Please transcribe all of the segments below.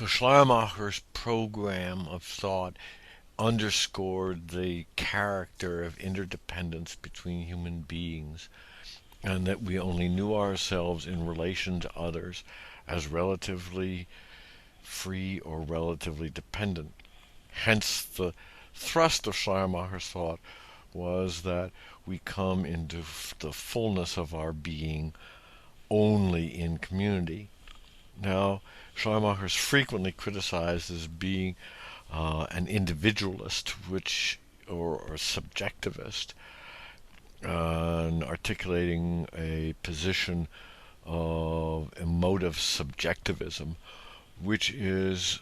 So Schleiermacher's program of thought underscored the character of interdependence between human beings, and that we only knew ourselves in relation to others as relatively free or relatively dependent. Hence, the thrust of Schleiermacher's thought was that we come into the fullness of our being only in community. Now, Schleiermacher is frequently criticized as being an individualist, or subjectivist, and articulating a position of emotive subjectivism, which is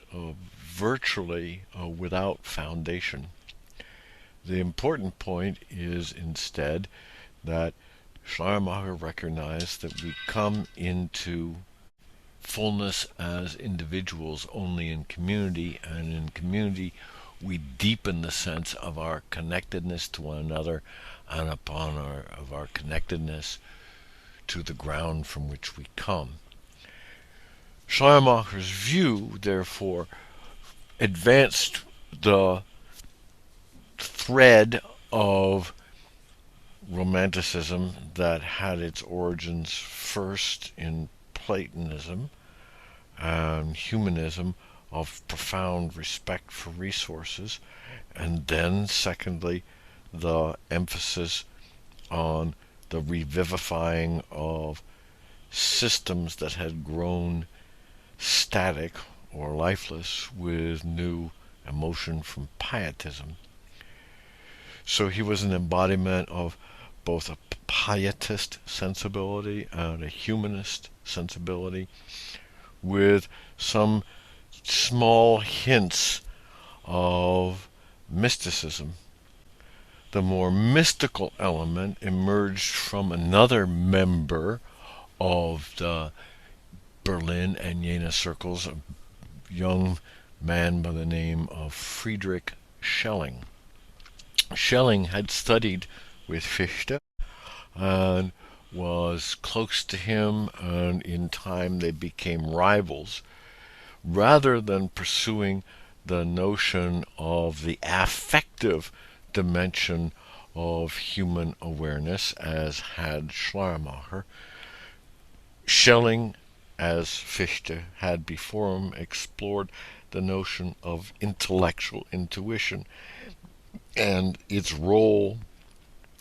virtually without foundation. The important point is instead that Schleiermacher recognized that we come into fullness as individuals only in community, and in community we deepen the sense of our connectedness to one another and of our connectedness to the ground from which we come. Schleiermacher's view, therefore, advanced the thread of Romanticism that had its origins first in Platonism and humanism of profound respect for resources, and then, secondly, the emphasis on the revivifying of systems that had grown static or lifeless with new emotion from pietism. So he was an embodiment of both a pietist sensibility and a humanist sensibility, with some small hints of mysticism. The more mystical element emerged from another member of the Berlin and Jena circles, a young man by the name of Friedrich Schelling. Schelling had studied with Fichte and was close to him, and in time they became rivals. Rather than pursuing the notion of the affective dimension of human awareness, as had Schleiermacher, Schelling, as Fichte had before him, explored the notion of intellectual intuition and its role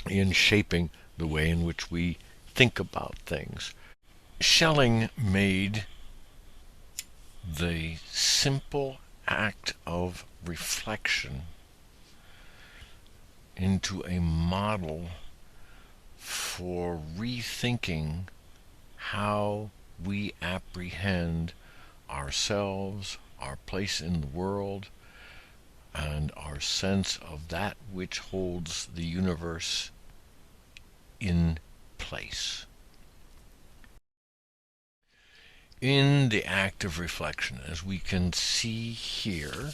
in shaping the way in which we think about things. Schelling made the simple act of reflection into a model for rethinking how we apprehend ourselves, our place in the world, and our sense of that which holds the universe in place. In the act of reflection, as we can see here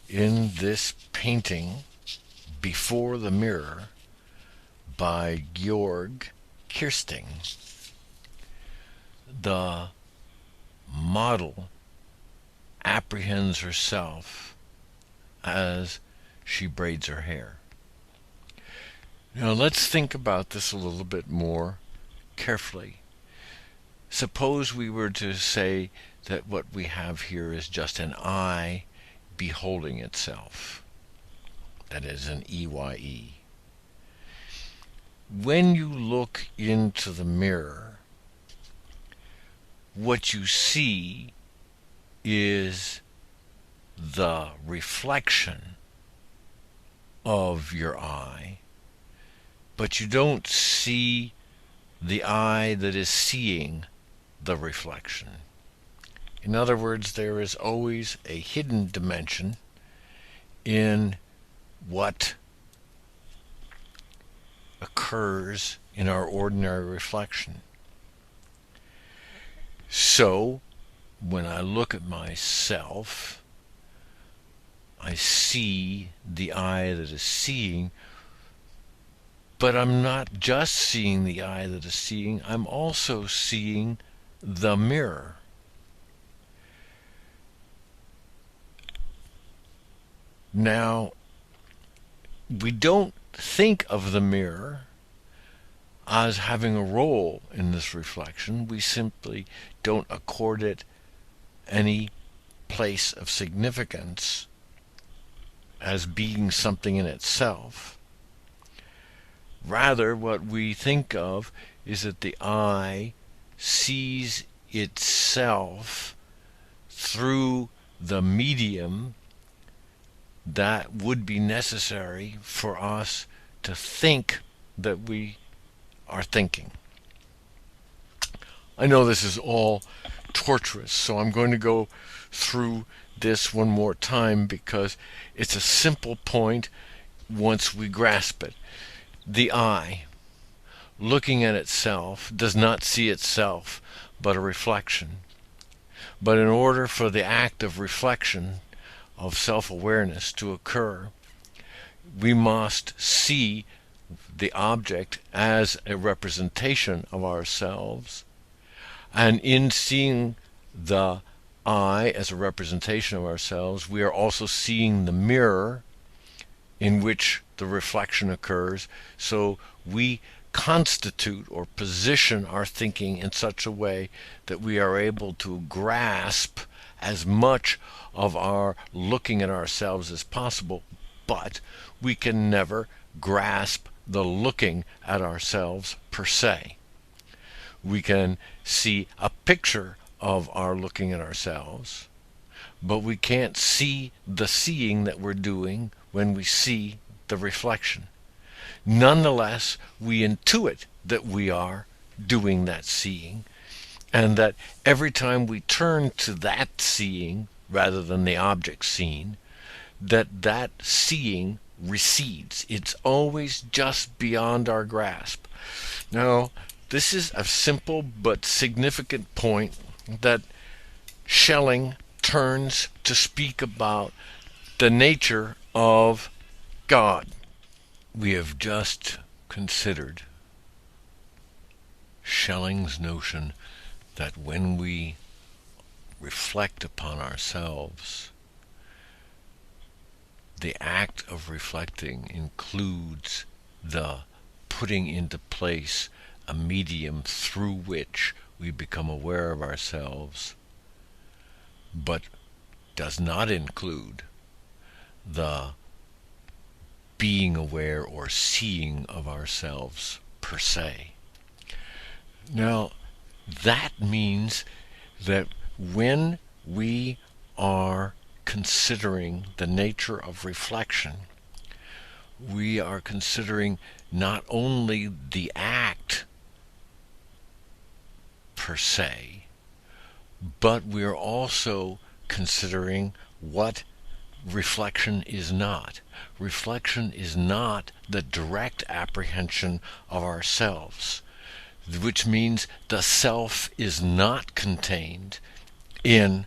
in this painting Before the Mirror by Georg Kirsting, the model apprehends herself as she braids her hair. Now let's think about this a little bit more carefully. Suppose we were to say that what we have here is just an eye beholding itself. That is an EYE. When you look into the mirror, what you see is the reflection of your eye, but you don't see the eye that is seeing the reflection. In other words, there is always a hidden dimension in what occurs in our ordinary reflection. So, when I look at myself, I see the eye that is seeing, but I'm not just seeing the eye that is seeing, I'm also seeing the mirror. Now, we don't think of the mirror as having a role in this reflection. We simply don't accord it any place of significance as being something in itself. Rather, what we think of is that the eye sees itself through the medium that would be necessary for us to think that we are thinking. I know this is all torturous, so I'm going to go through this one more time because it's a simple point once we grasp it. The eye, looking at itself, does not see itself but a reflection. But in order for the act of reflection, of self-awareness to occur, we must see the object as a representation of ourselves. And in seeing the eye as a representation of ourselves, we are also seeing the mirror in which the reflection occurs. So we constitute or position our thinking in such a way that we are able to grasp as much of our looking at ourselves as possible, but we can never grasp the looking at ourselves per se. We can see a picture of our looking at ourselves, but we can't see the seeing that we're doing when we see the reflection. Nonetheless, we intuit that we are doing that seeing, and that every time we turn to that seeing rather than the object seen, that seeing recedes. It's always just beyond our grasp. Now, this is a simple but significant point that Schelling turns to speak about the nature of God. We have just considered Schelling's notion that when we reflect upon ourselves, the act of reflecting includes the putting into place a medium through which we become aware of ourselves, but does not include the being aware or seeing of ourselves per se. Now, that means that when we are considering the nature of reflection, we are considering not only the act per se, but we are also considering what reflection is not. Reflection is not the direct apprehension of ourselves, which means the self is not contained in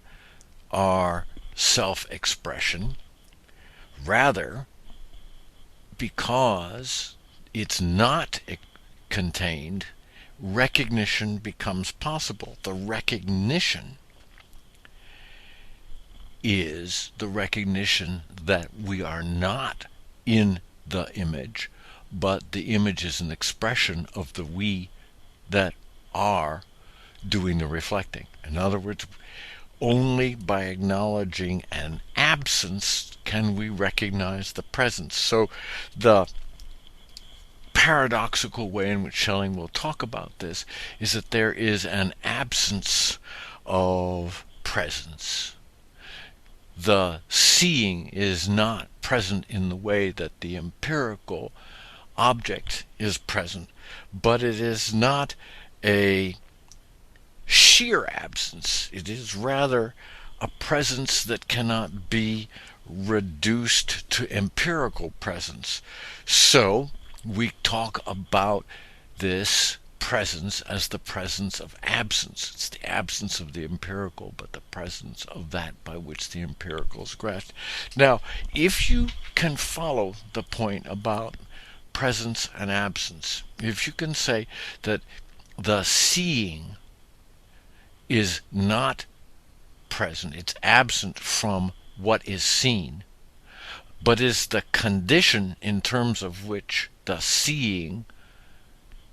our self-expression. Rather, because it's not contained, recognition becomes possible. The recognition is the recognition that we are not in the image, but the image is an expression of the we that are doing the reflecting. In other words, only by acknowledging an absence can we recognize the presence. So the paradoxical way in which Schelling will talk about this is that there is an absence of presence. The seeing is not present in the way that the empirical object is present, but it is not a sheer absence. It is rather a presence that cannot be reduced to empirical presence. So we talk about this presence as the presence of absence. It's the absence of the empirical, but the presence of that by which the empirical is grasped. Now, if you can follow the point about presence and absence, if you can say that the seeing is not present, it's absent from what is seen, but is the condition in terms of which the seeing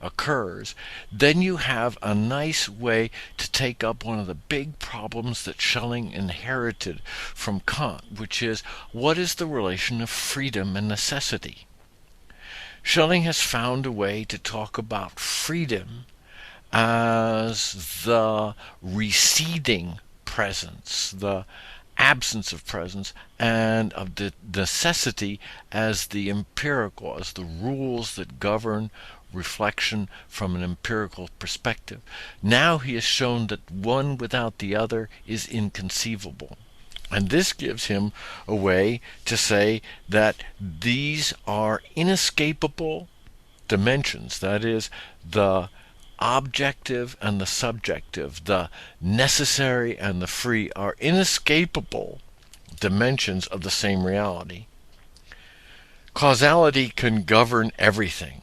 occurs, then you have a nice way to take up one of the big problems that Schelling inherited from Kant, which is, what is the relation of freedom and necessity? Schelling has found a way to talk about freedom as the receding presence, the absence of presence, and of the necessity as the empirical, as the rules that govern reflection from an empirical perspective. Now he has shown that one without the other is inconceivable. And this gives him a way to say that these are inescapable dimensions. That is, the objective and the subjective, the necessary and the free, are inescapable dimensions of the same reality. Causality can govern everything,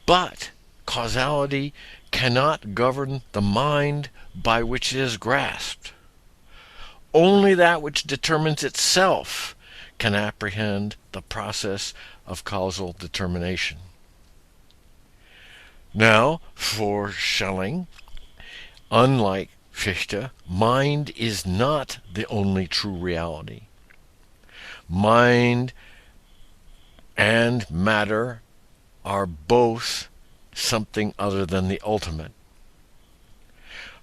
but causality cannot govern the mind by which it is grasped. Only that which determines itself can apprehend the process of causal determination. Now, for Schelling, unlike Fichte, mind is not the only true reality. Mind and matter are both something other than the ultimate.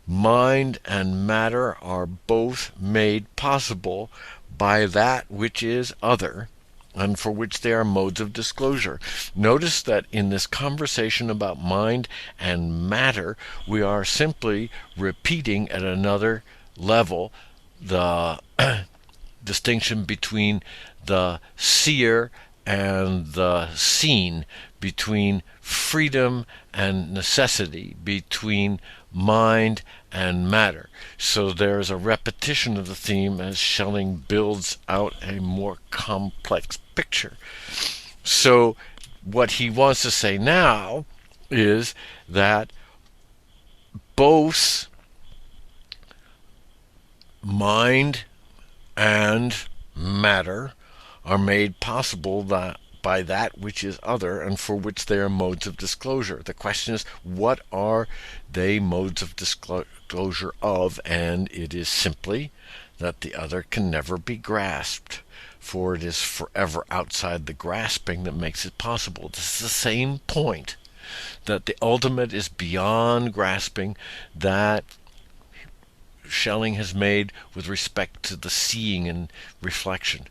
Mind and matter are both made possible by that which is other, and for which they are modes of disclosure. Notice that in this conversation about mind and matter, we are simply repeating at another level the distinction between the seer and the seen, between freedom and necessity, between mind and matter. So there's a repetition of the theme as Schelling builds out a more complex picture. So what he wants to say now is that both mind and matter are made possible by that which is other, and for which they are modes of disclosure. The question is, what are they modes of disclosure of? And it is simply that the other can never be grasped, for it is forever outside the grasping that makes it possible. This is the same point, that the ultimate is beyond grasping, that Schelling has made with respect to the seeing and reflection.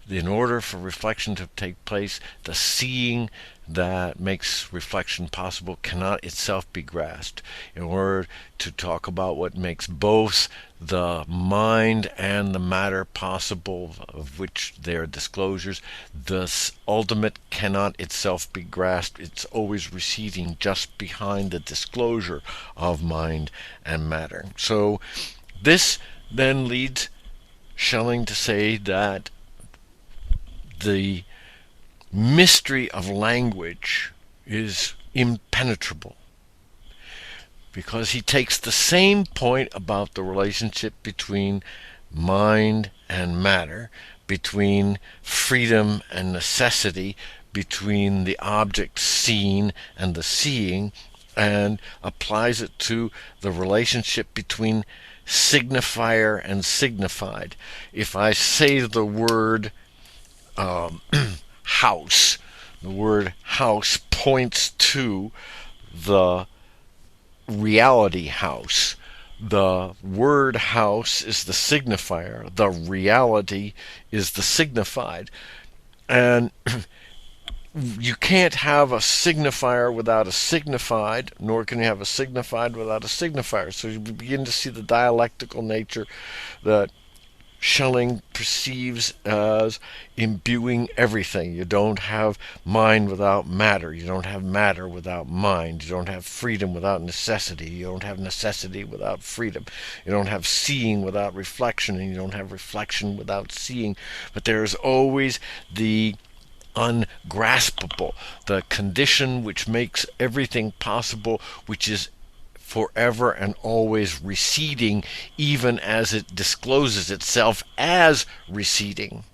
In order for reflection to take place, the seeing that makes reflection possible cannot itself be grasped. In order to talk about what makes both the mind and the matter possible, of which they are disclosures, the ultimate cannot itself be grasped. It's always receding just behind the disclosure of mind and matter. So this then leads Schelling to say that the mystery of language is impenetrable, because he takes the same point about the relationship between mind and matter, between freedom and necessity, between the object seen and the seeing, and applies it to the relationship between signifier and signified. If I say the word house, the word house points to the reality house. The word house is the signifier. The reality is the signified. And you can't have a signifier without a signified, nor can you have a signified without a signifier. So you begin to see the dialectical nature that Schelling perceives as imbuing everything. You don't have mind without matter. You don't have matter without mind. You don't have freedom without necessity. You don't have necessity without freedom. You don't have seeing without reflection, and you don't have reflection without seeing. But there's always the ungraspable, the condition which makes everything possible, which is forever and always receding, even as it discloses itself as receding.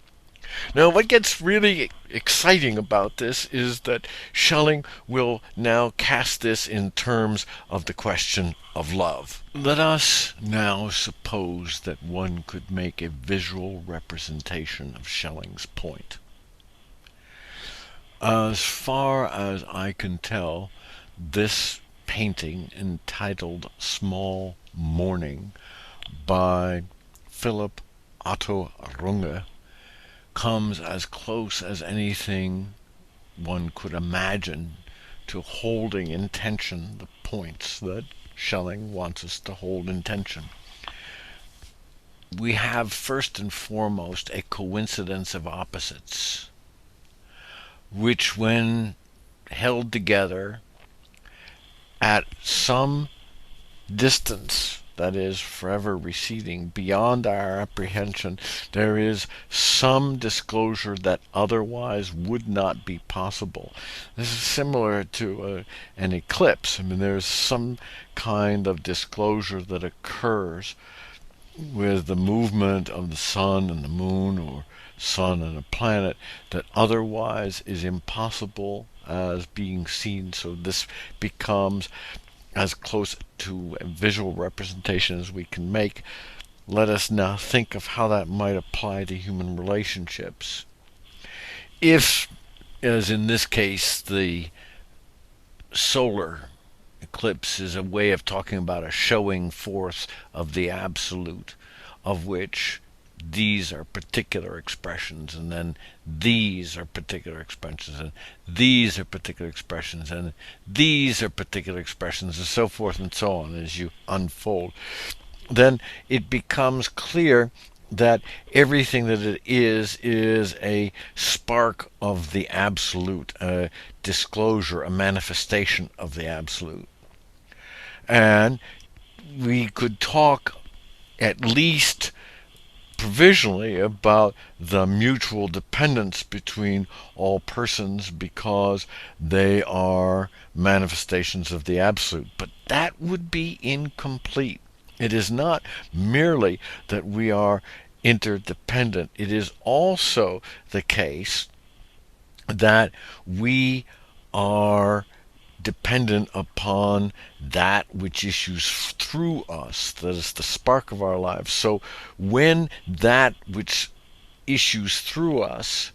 Now, what gets really exciting about this is that Schelling will now cast this in terms of the question of love. Let us now suppose that one could make a visual representation of Schelling's point. As far as I can tell, this painting entitled Small Morning by Philipp Otto Runge comes as close as anything one could imagine to holding in tension the points that Schelling wants us to hold in tension. We have first and foremost a coincidence of opposites, which, when held together at some distance, that is, forever receding beyond our apprehension, there is some disclosure that otherwise would not be possible. This is similar to an eclipse. I mean, there's some kind of disclosure that occurs with the movement of the sun and the moon, or sun and a planet, that otherwise is impossible as being seen. So this becomes as close to a visual representation as we can make. Let us now think of how that might apply to human relationships. If, as in this case, the solar eclipse is a way of talking about a showing forth of the absolute, of which these are particular expressions, and then these are particular expressions, and these are particular expressions, and these are particular expressions, and so forth and so on as you unfold, then it becomes clear that everything that it is a spark of the absolute, a disclosure, a manifestation of the absolute. And we could talk at least provisionally about the mutual dependence between all persons because they are manifestations of the absolute. But that would be incomplete. It is not merely that we are interdependent. It is also the case that we are dependent upon that which issues through us, that is the spark of our lives. So when that which issues through us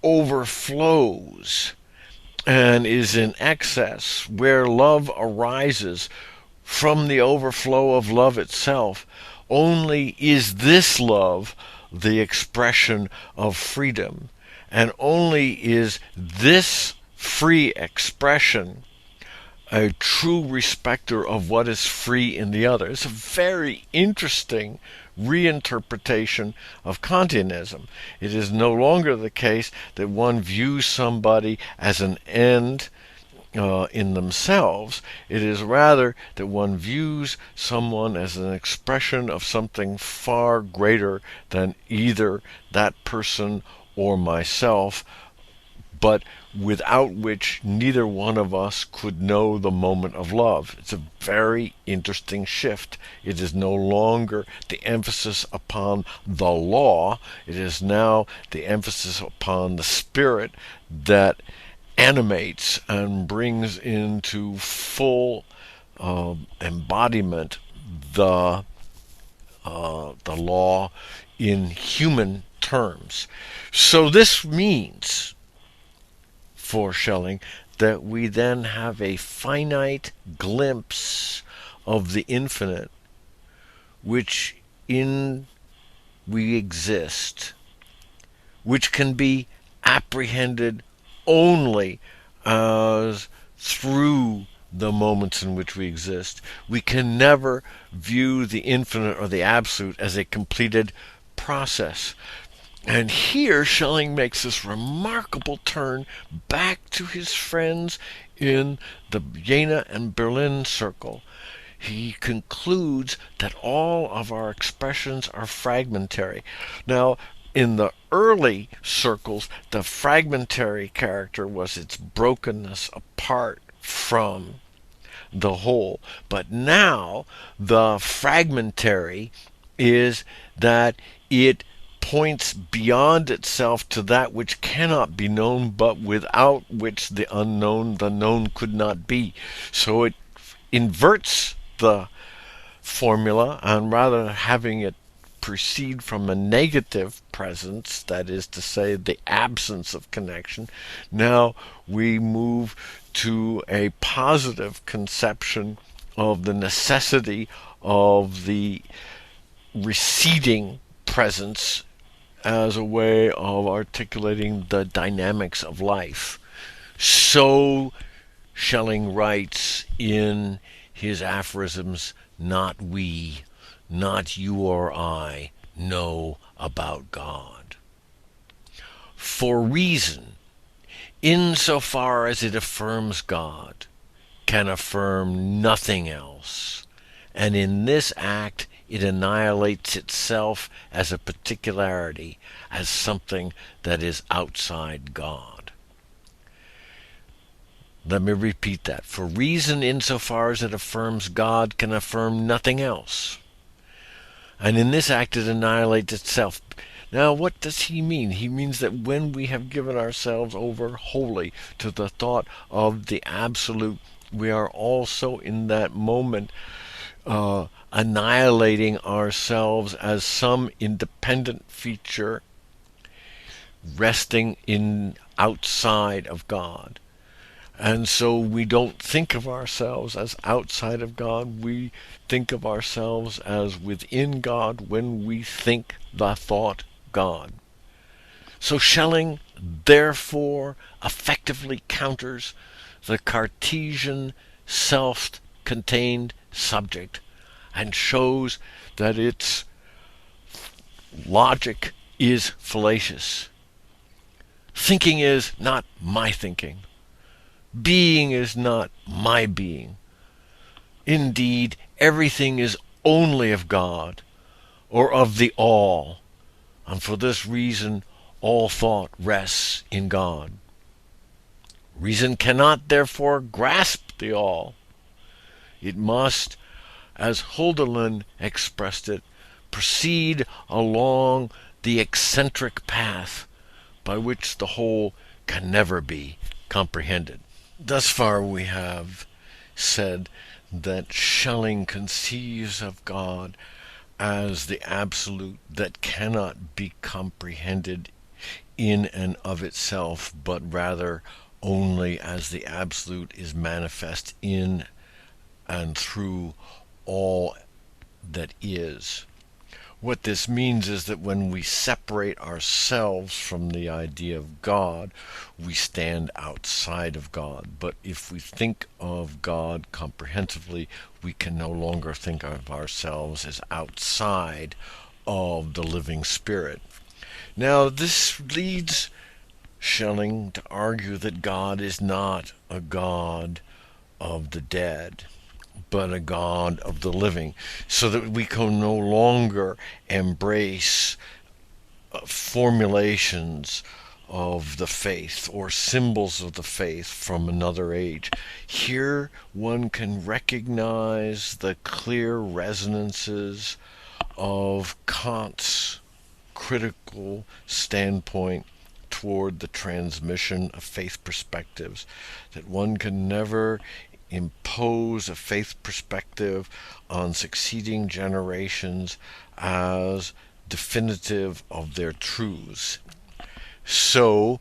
overflows and is in excess, where love arises from the overflow of love itself, only is this love the expression of freedom, and only is this free expression a true respecter of what is free in the other. It's a very interesting reinterpretation of Kantianism. It is no longer the case that one views somebody as an end in themselves. It is rather that one views someone as an expression of something far greater than either that person or myself, but without which neither one of us could know the moment of love. It's a very interesting shift. It is no longer the emphasis upon the law. It is now the emphasis upon the spirit that animates and brings into full embodiment the law in human terms. So this means, for Schelling, that we then have a finite glimpse of the infinite, which in we exist, which can be apprehended only as through the moments in which we exist. We can never view the infinite or the absolute as a completed process. And here Schelling makes this remarkable turn back to his friends in the Jena and Berlin circle. He concludes that all of our expressions are fragmentary. Now, in the early circles, the fragmentary character was its brokenness apart from the whole. But now, the fragmentary is that it points beyond itself to that which cannot be known, but without which the known could not be. So it inverts the formula, and rather than having it proceed from a negative presence, that is to say, the absence of connection, now we move to a positive conception of the necessity of the receding presence as a way of articulating the dynamics of life. So Schelling writes in his aphorisms, not we, not you or I, know about God. For reason, insofar as it affirms God, can affirm nothing else, and in this act it annihilates itself as a particularity, as something that is outside God. Let me repeat that. For reason, insofar as it affirms God, can affirm nothing else, and in this act it annihilates itself. Now, what does he mean? He means that when we have given ourselves over wholly to the thought of the Absolute, we are also in that moment annihilating ourselves as some independent feature resting in outside of God. And so we don't think of ourselves as outside of God. We think of ourselves as within God when we think the thought God. So Schelling, therefore, effectively counters the Cartesian self-contained subject and shows that its logic is fallacious. Thinking is not my thinking. Being is not my being. Indeed, everything is only of God, or of the all, and for this reason all thought rests in God. Reason cannot therefore grasp the all. It must, as Hölderlin expressed it, proceed along the eccentric path by which the whole can never be comprehended. Thus far we have said that Schelling conceives of God as the absolute that cannot be comprehended in and of itself, but rather only as the absolute is manifest in and through all that is. What this means is that when we separate ourselves from the idea of God, we stand outside of God. But if we think of God comprehensively, we can no longer think of ourselves as outside of the living Spirit. Now, this leads Schelling to argue that God is not a God of the dead, but a God of the living, so that we can no longer embrace formulations of the faith or symbols of the faith from another age. Here one can recognize the clear resonances of Kant's critical standpoint toward the transmission of faith perspectives, that one can never impose a faith perspective on succeeding generations as definitive of their truths. So,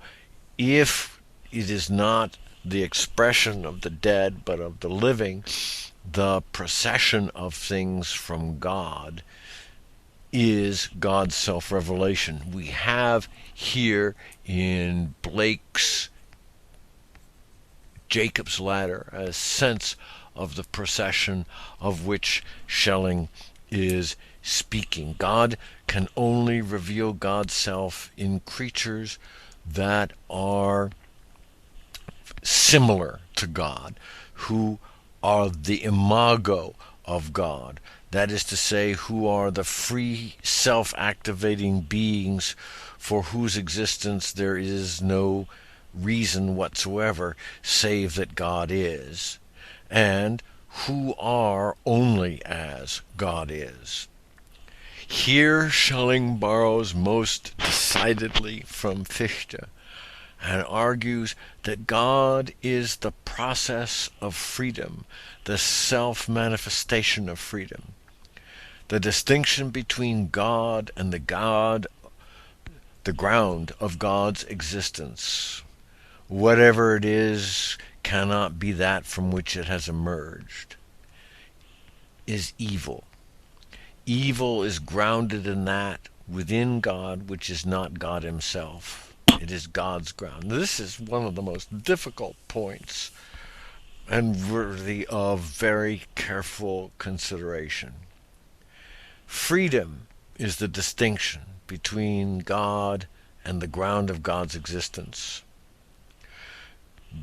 if it is not the expression of the dead but of the living, the procession of things from God is God's self-revelation. We have here in Blake's Jacob's Ladder a sense of the procession of which Schelling is speaking. God can only reveal God's self in creatures that are similar to God, who are the imago of God. That is to say, who are the free self-activating beings for whose existence there is no reason whatsoever save that God is, and who are only as God is. Here Schelling borrows most decidedly from Fichte and argues that God is the process of freedom, the self-manifestation of freedom. The distinction between God and the ground of God's existence, whatever it is, cannot be that from which it has emerged, is evil. Evil is grounded in that within God which is not God himself. It is God's ground. This is one of the most difficult points and worthy of very careful consideration. Freedom is the distinction between God and the ground of God's existence.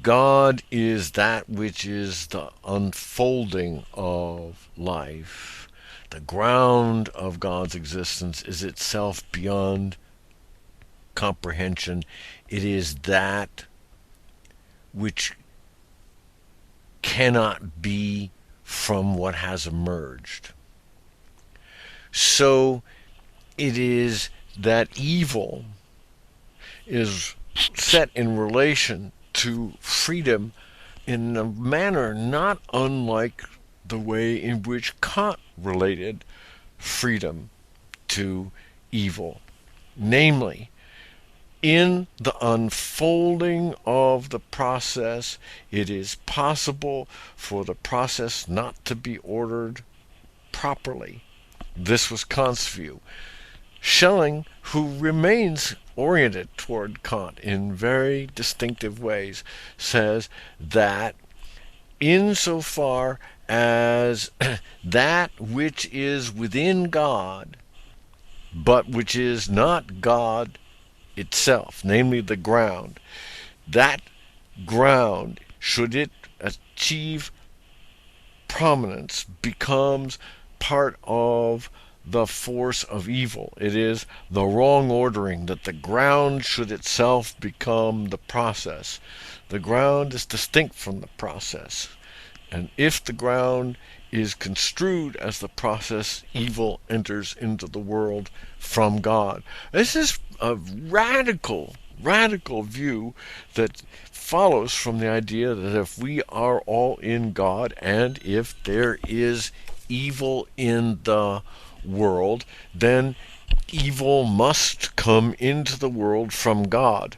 God is that which is the unfolding of life. The ground of God's existence is itself beyond comprehension. It is that which cannot be from what has emerged. So it is that evil is set in relation to freedom in a manner not unlike the way in which Kant related freedom to evil. Namely, in the unfolding of the process, it is possible for the process not to be ordered properly. This was Kant's view. Schelling, who remains oriented toward Kant in very distinctive ways, says that insofar as that which is within God, but which is not God itself, namely the ground, that ground, should it achieve prominence, becomes part of the force of evil. It is the wrong ordering that the ground should itself become the process. The ground is distinct from the process. And if the ground is construed as the process, evil enters into the world from God. This is a radical view that follows from the idea that if we are all in God and if there is evil in the world, then evil must come into the world from God.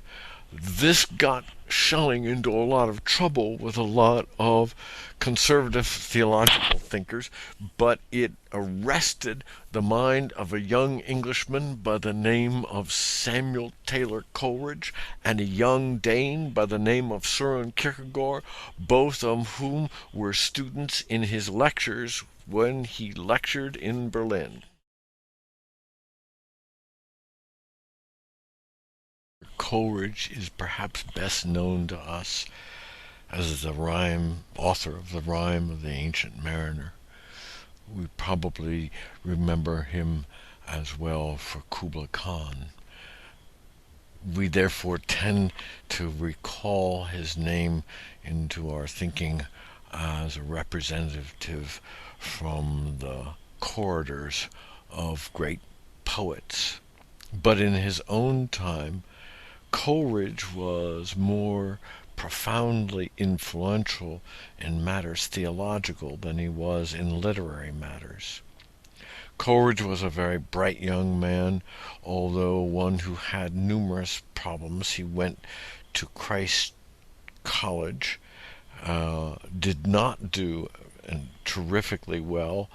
This got Schelling into a lot of trouble with a lot of conservative theological thinkers, but it arrested the mind of a young Englishman by the name of Samuel Taylor Coleridge and a young Dane by the name of Søren Kierkegaard, both of whom were students in his lectures when he lectured in Berlin. Coleridge is perhaps best known to us as the author of the Rime of the Ancient Mariner. We probably remember him as well for Kubla Khan. We therefore tend to recall his name into our thinking as a representative from the corridors of great poets. But in his own time, Coleridge was more profoundly influential in matters theological than he was in literary matters. Coleridge was a very bright young man, although one who had numerous problems. He went to Christ College, did not do terrifically well,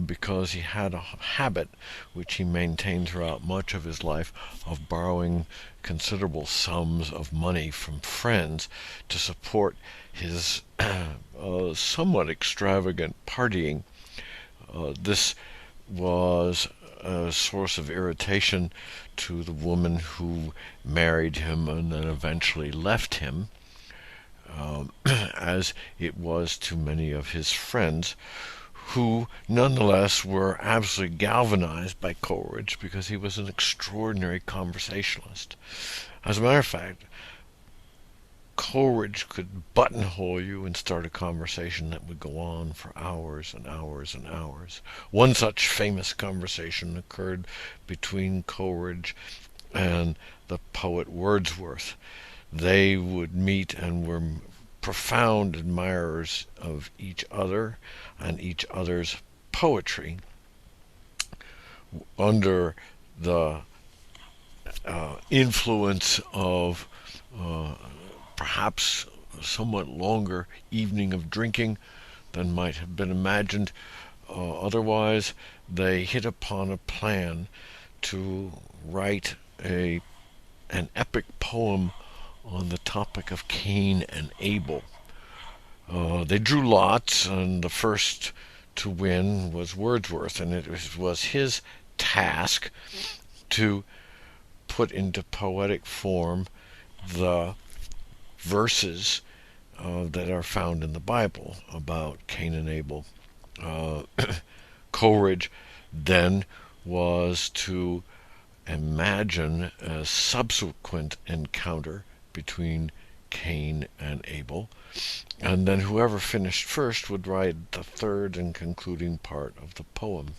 because he had a habit, which he maintained throughout much of his life, of borrowing considerable sums of money from friends to support his somewhat extravagant partying. This was a source of irritation to the woman who married him and then eventually left him, as it was to many of his friends, who nonetheless were absolutely galvanized by Coleridge because he was an extraordinary conversationalist. As a matter of fact, Coleridge could buttonhole you and start a conversation that would go on for hours and hours and hours. One such famous conversation occurred between Coleridge and the poet Wordsworth. They would meet and were profound admirers of each other and each other's poetry. Under the influence of perhaps a somewhat longer evening of drinking than might have been imagined otherwise, they hit upon a plan to write an epic poem on the topic of Cain and Abel. They drew lots, and the first to win was Wordsworth, and it was his task to put into poetic form the verses that are found in the Bible about Cain and Abel. Coleridge then was to imagine a subsequent encounter between Cain and Abel, and then whoever finished first would write the third and concluding part of the poem.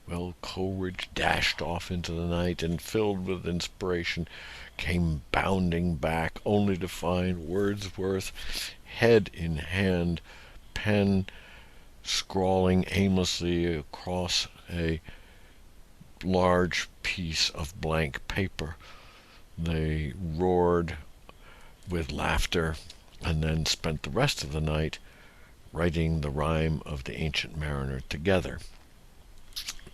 Well, Coleridge dashed off into the night and, filled with inspiration, came bounding back, only to find Wordsworth, head in hand, pen scrawling aimlessly across a large piece of blank paper. They roared with laughter and then spent the rest of the night writing the rhyme of the Ancient Mariner together.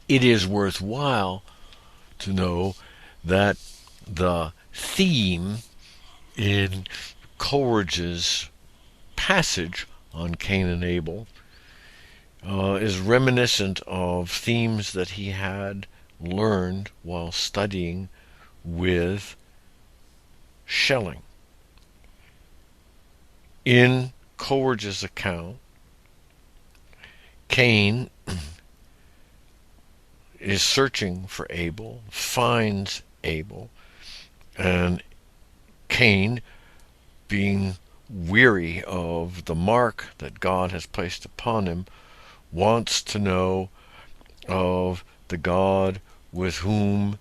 It is worthwhile to know that the theme in Coleridge's passage on Cain and Abel is reminiscent of themes that he had learned while studying with Schelling. In Coleridge's account, Cain is searching for Abel, finds Abel, and Cain, being weary of the mark that God has placed upon him, wants to know of the God with whom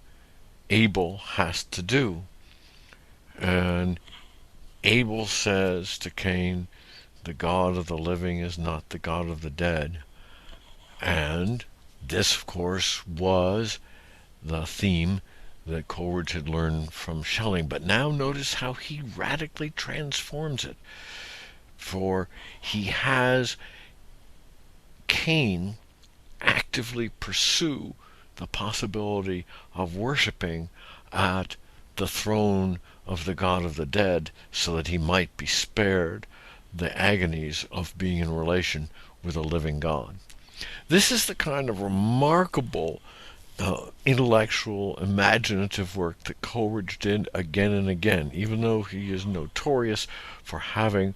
Abel has to do. And Abel says to Cain, "The God of the living is not the God of the dead." And this, of course, was the theme that Coleridge had learned from Schelling. But now notice how he radically transforms it. For he has Cain actively pursue the possibility of worshiping at the throne of the God of the dead, so that he might be spared the agonies of being in relation with a living God. This is the kind of remarkable intellectual, imaginative work that Coleridge did again and again, even though he is notorious for having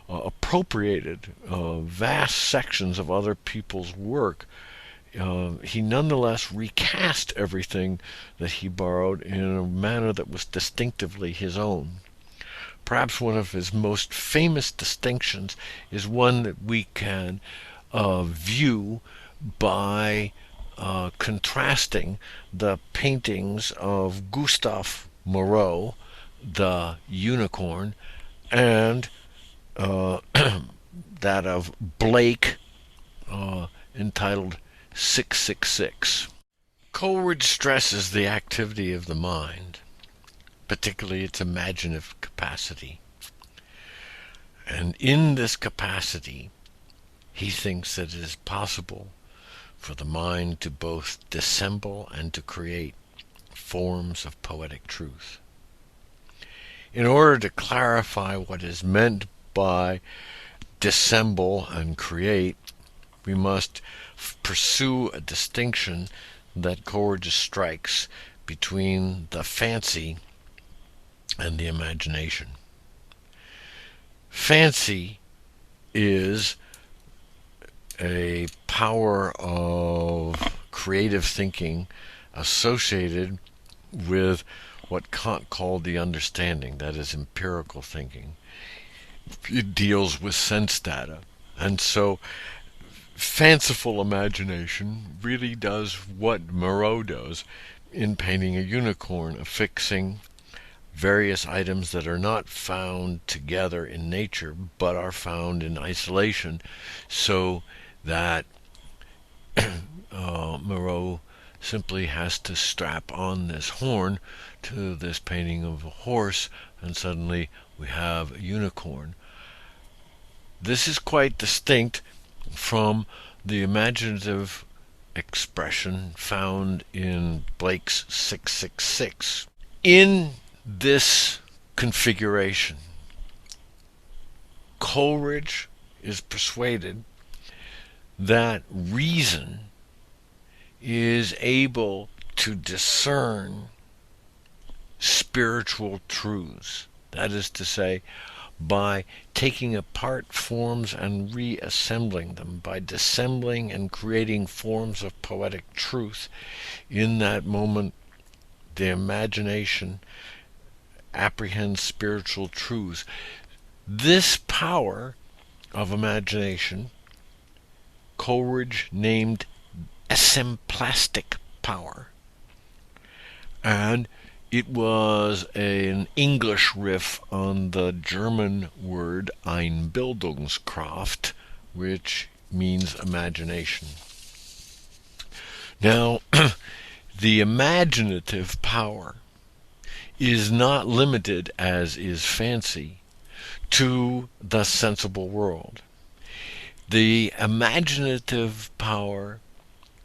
appropriated vast sections of other people's work. He nonetheless recast everything that he borrowed in a manner that was distinctively his own. Perhaps one of his most famous distinctions is one that we can view by contrasting the paintings of Gustave Moreau, the unicorn, and that of Blake, entitled 666. Coleridge stresses the activity of the mind, particularly its imaginative capacity. And in this capacity, he thinks that it is possible for the mind to both dissemble and to create forms of poetic truth. In order to clarify what is meant by dissemble and create, we must pursue a distinction that Coleridge strikes between the fancy and the imagination. Fancy is a power of creative thinking associated with what Kant called the understanding, that is empirical thinking. It deals with sense data. And so fanciful imagination really does what Moreau does in painting a unicorn, affixing various items that are not found together in nature but are found in isolation, so that Moreau simply has to strap on this horn to this painting of a horse, and suddenly we have a unicorn. This is quite distinct from the imaginative expression found in Blake's 666. In this configuration, Coleridge is persuaded that reason is able to discern spiritual truths. That is to say, by taking apart forms and reassembling them, by dissembling and creating forms of poetic truth. In that moment, the imagination apprehends spiritual truths. This power of imagination, Coleridge named esemplastic power, and it was an English riff on the German word Einbildungskraft, which means imagination. Now, the imaginative power is not limited, as is fancy, to the sensible world. The imaginative power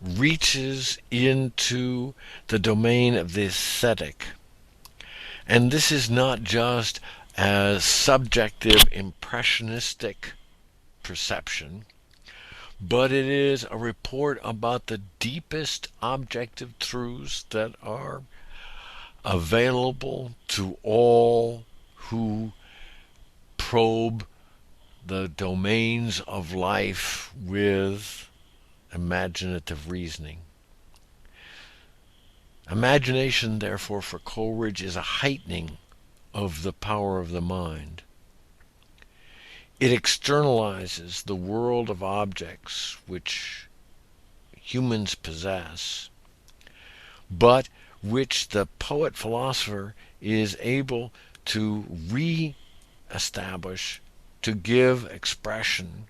reaches into the domain of the aesthetic. And this is not just a subjective, impressionistic perception, but it is a report about the deepest objective truths that are available to all who probe the domains of life with imaginative reasoning. Imagination, therefore, for Coleridge is a heightening of the power of the mind. It externalizes the world of objects which humans possess, but which the poet-philosopher is able to re-establish, to give expression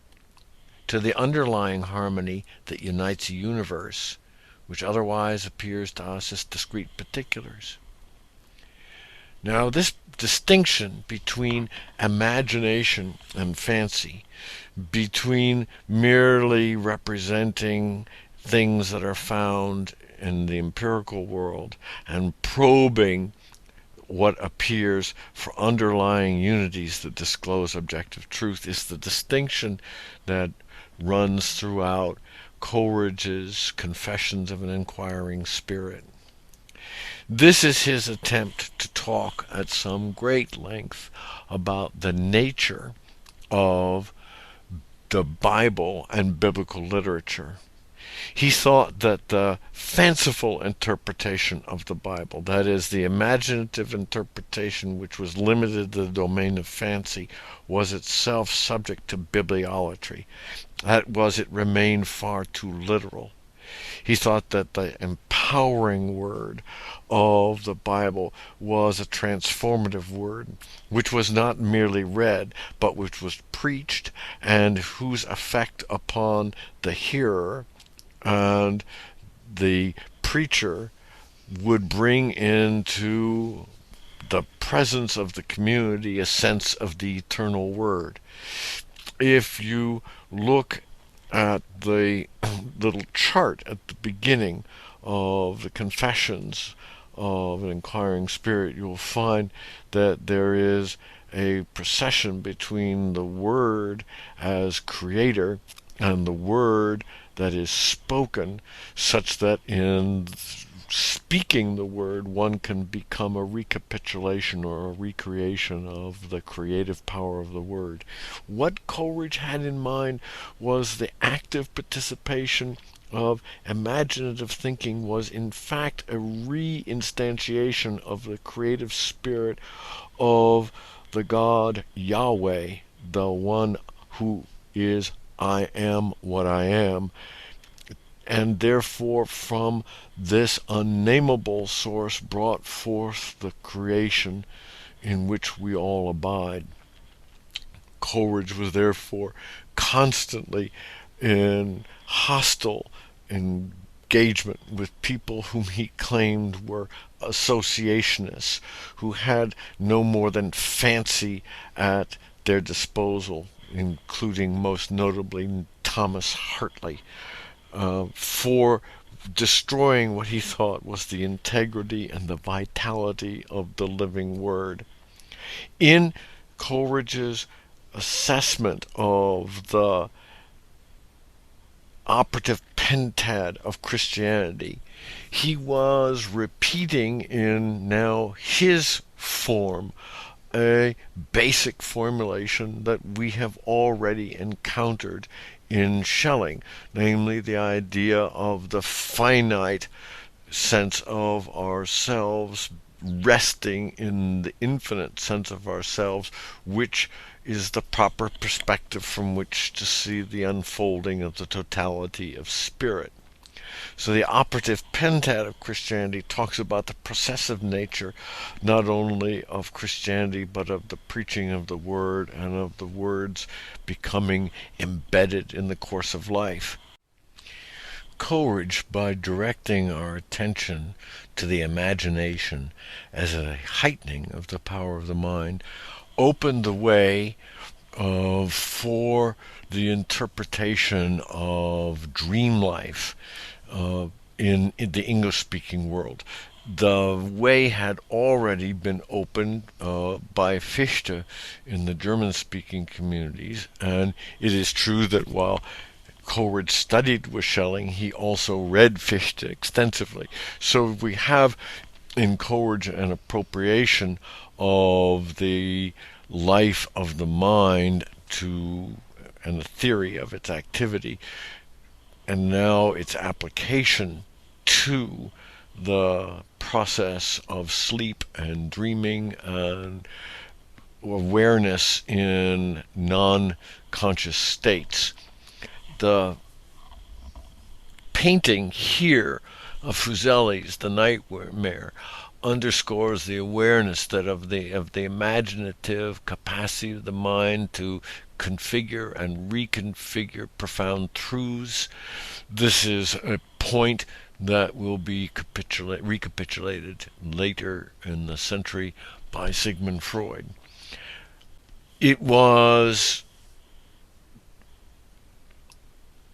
to the underlying harmony that unites a universe which otherwise appears to us as discrete particulars. Now, this distinction between imagination and fancy, between merely representing things that are found in the empirical world and probing what appears for underlying unities that disclose objective truth, is the distinction that runs throughout Coleridge's Confessions of an Inquiring Spirit. This is his attempt to talk at some great length about the nature of the Bible and biblical literature. He thought that the fanciful interpretation of the Bible, that is, the imaginative interpretation which was limited to the domain of fancy, was itself subject to bibliolatry. That was, it remained far too literal. He thought that the empowering word of the Bible was a transformative word, which was not merely read, but which was preached, and whose effect upon the hearer and the preacher would bring into the presence of the community a sense of the eternal word. If you look at the little chart at the beginning of the Confessions of an Inquiring Spirit, you'll find that there is a procession between the Word as creator and the Word that is spoken, such that in speaking the Word one can become a recapitulation or a recreation of the creative power of the Word. What Coleridge had in mind was the active participation of imaginative thinking was in fact a reinstantiation of the creative spirit of the God Yahweh, the one who is I am what I am, and therefore from this unnameable source brought forth the creation in which we all abide. Coleridge was therefore constantly in hostile engagement with people whom he claimed were associationists, who had no more than fancy at their disposal, including most notably Thomas Hartley, for destroying what he thought was the integrity and the vitality of the living word. In Coleridge's assessment of the operative pentad of Christianity, he was repeating in now his form a basic formulation that we have already encountered in Schelling, namely the idea of the finite sense of ourselves resting in the infinite sense of ourselves, which is the proper perspective from which to see the unfolding of the totality of spirit. So the operative pentad of Christianity talks about the processive nature not only of Christianity but of the preaching of the word and of the words becoming embedded in the course of life. Coleridge, by directing our attention to the imagination as a heightening of the power of the mind, opened the way for the interpretation of dream life in the English-speaking world. The way had already been opened by Fichte in the German-speaking communities, and it is true that while Coleridge studied with Schelling, he also read Fichte extensively. So we have in Coleridge an appropriation of the life of the mind to and the theory of its activity, and now its application to the process of sleep and dreaming and awareness in non-conscious states. The painting here of Fuseli's The Nightmare underscores the awareness that of the imaginative capacity of the mind to configure and reconfigure profound truths. This is a point that will be recapitulated later in the century by Sigmund Freud. It was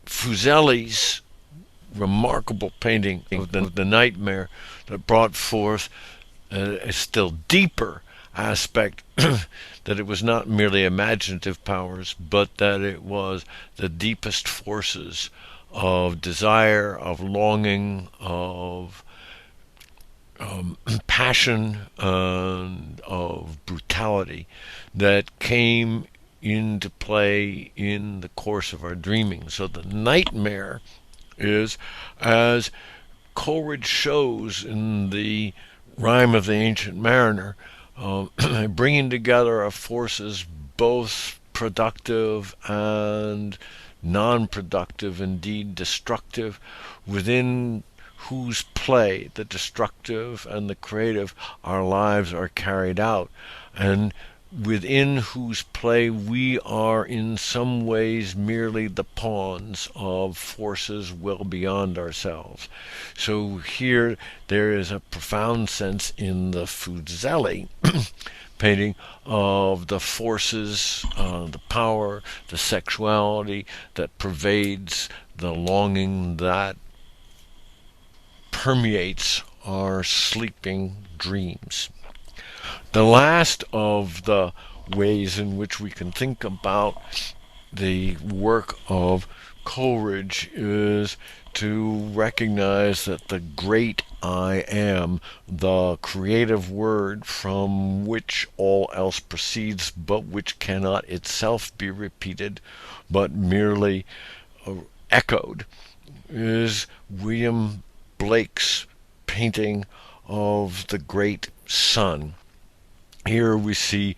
Fuseli's remarkable painting of the nightmare that brought forth a still deeper aspect that it was not merely imaginative powers, but that it was the deepest forces of desire, of longing, of passion, and of brutality that came into play in the course of our dreaming. So the nightmare is, as Coleridge shows in the Rime of the Ancient Mariner, bringing together of forces both productive and non-productive, indeed destructive, within whose play, the destructive and the creative, our lives are carried out, and within whose play we are in some ways merely the pawns of forces well beyond ourselves. So here there is a profound sense in the Fuseli painting of the forces, the power, the sexuality that pervades the longing that permeates our sleeping dreams. The last of the ways in which we can think about the work of Coleridge is to recognize that the great I am, the creative word from which all else proceeds, but which cannot itself be repeated, but merely echoed, is William Blake's painting of the great sun. Here we see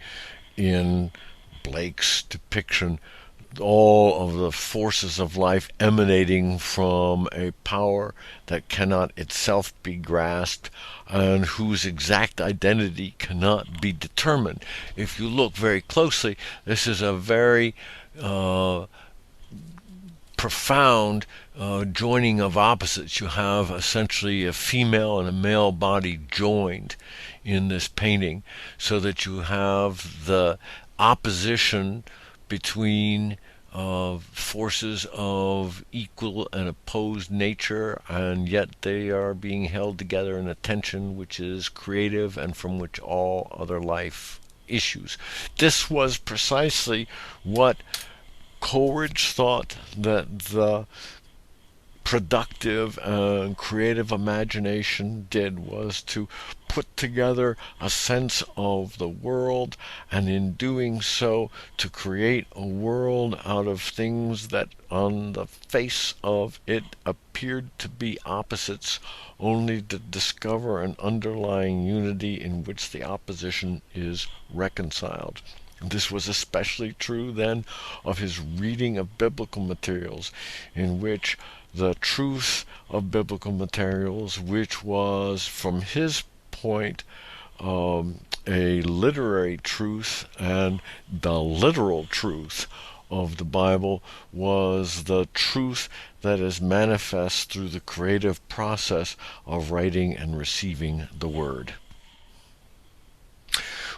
in Blake's depiction all of the forces of life emanating from a power that cannot itself be grasped and whose exact identity cannot be determined. If you look very closely, this is a very profound joining of opposites. You have essentially a female and a male body joined in this painting, so that you have the opposition between forces of equal and opposed nature, and yet they are being held together in a tension which is creative and from which all other life issues. This was precisely what Coleridge thought that the productive and creative imagination did, was to put together a sense of the world, and in doing so to create a world out of things that on the face of it appeared to be opposites, only to discover an underlying unity in which the opposition is reconciled. This was especially true then of his reading of biblical materials, in which the truth of biblical materials, which was from his point a literary truth, and the literal truth of the Bible was the truth that is manifest through the creative process of writing and receiving the Word.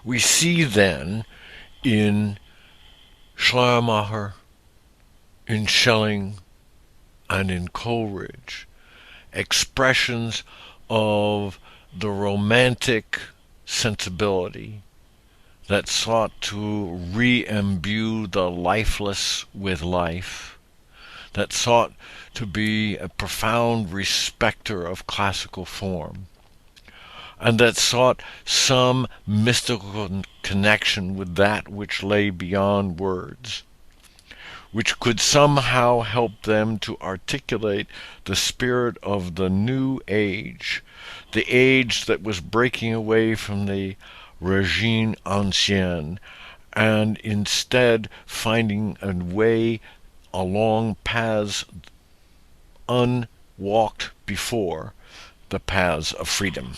We see then in Schleiermacher, in Schelling, and in Coleridge expressions of the romantic sensibility that sought to re-imbue the lifeless with life, that sought to be a profound respecter of classical form, and that sought some mystical connection with that which lay beyond words, which could somehow help them to articulate the spirit of the new age, the age that was breaking away from the régime ancien, and instead finding a way along paths unwalked before, the paths of freedom.